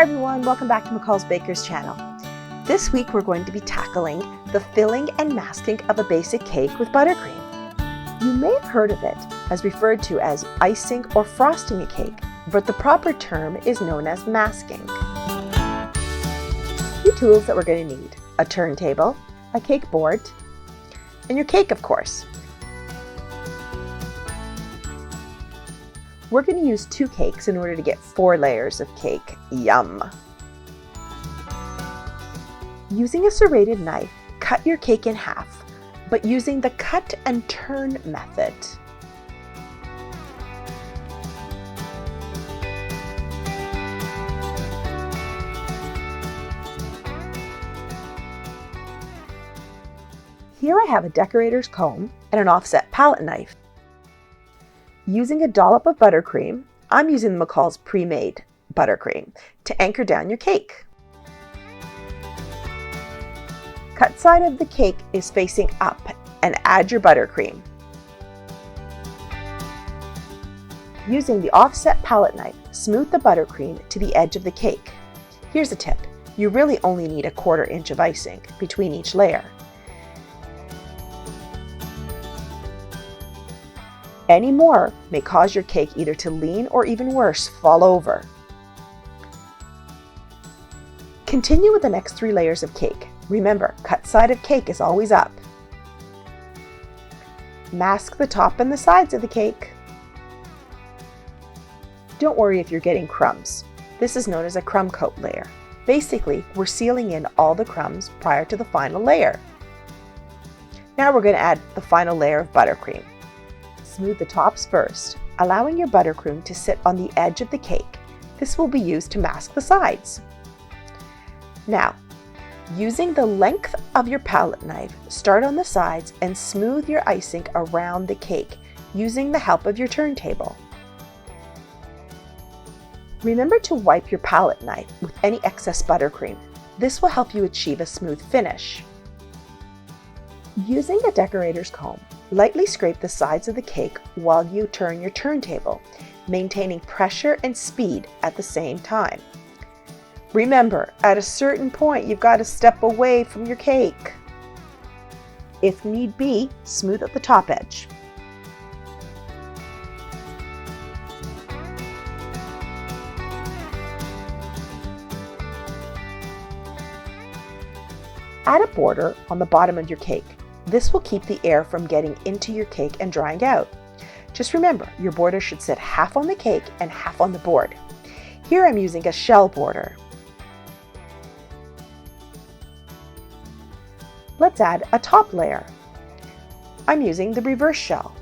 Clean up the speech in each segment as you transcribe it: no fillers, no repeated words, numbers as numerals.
Hi everyone, welcome back to McCall's Baker's channel. This week we're going to be tackling the filling and masking of a basic cake with buttercream. You may have heard of it as referred to as icing or frosting a cake, but the proper term is known as masking. Few tools that we're going to need: a turntable, a cake board, and your cake, of course. We're going to use 2 cakes in order to get 4 layers of cake. Yum! Using a serrated knife, cut your cake in half, but using the cut and turn method. Here I have a decorator's comb and an offset palette knife. Using a dollop of buttercream, I'm using the McCall's Premade buttercream to anchor down your cake. Cut side of the cake is facing up and add your buttercream. Using the offset palette knife, smooth the buttercream to the edge of the cake. Here's a tip: you really only need a 1/4 inch of icing between each layer. Any more may cause your cake either to lean or, even worse, fall over. Continue with the next 3 layers of cake. Remember, cut side of cake is always up. Mask the top and the sides of the cake. Don't worry if you're getting crumbs. This is known as a crumb coat layer. Basically, we're sealing in all the crumbs prior to the final layer. Now we're going to add the final layer of buttercream. Smooth the tops first, allowing your buttercream to sit on the edge of the cake. This will be used to mask the sides. Now, using the length of your palette knife, start on the sides and smooth your icing around the cake using the help of your turntable. Remember to wipe your palette knife with any excess buttercream. This will help you achieve a smooth finish. Using a decorator's comb, lightly scrape the sides of the cake while you turn your turntable, maintaining pressure and speed at the same time. Remember, at a certain point, you've got to step away from your cake. If need be, smooth at the top edge. Add a border on the bottom of your cake. This will keep the air from getting into your cake and drying out. Just remember, your border should sit half on the cake and half on the board. Here I'm using a shell border. Let's add a top layer. I'm using the reverse shell.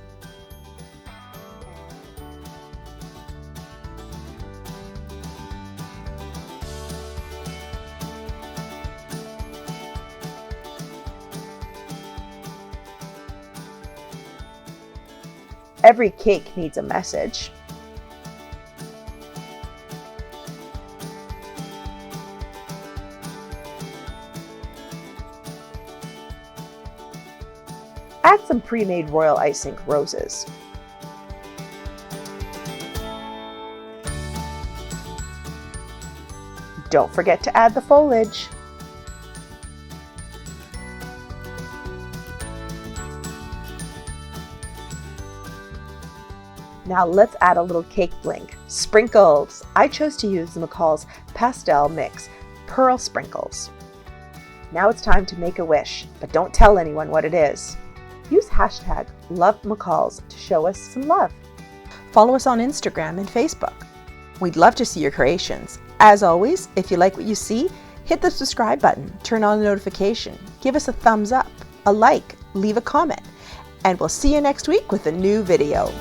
Every cake needs a message. Add some pre-made royal icing roses. Don't forget to add the foliage. Now let's add a little cake bling. Sprinkles! I chose to use the McCall's Pastel Mix Pearl Sprinkles. Now it's time to make a wish, but don't tell anyone what it is. Use hashtag #LoveMcCalls to show us some love. Follow us on Instagram and Facebook. We'd love to see your creations. As always, if you like what you see, hit the subscribe button, turn on the notification, give us a thumbs up, a like, leave a comment, and we'll see you next week with a new video.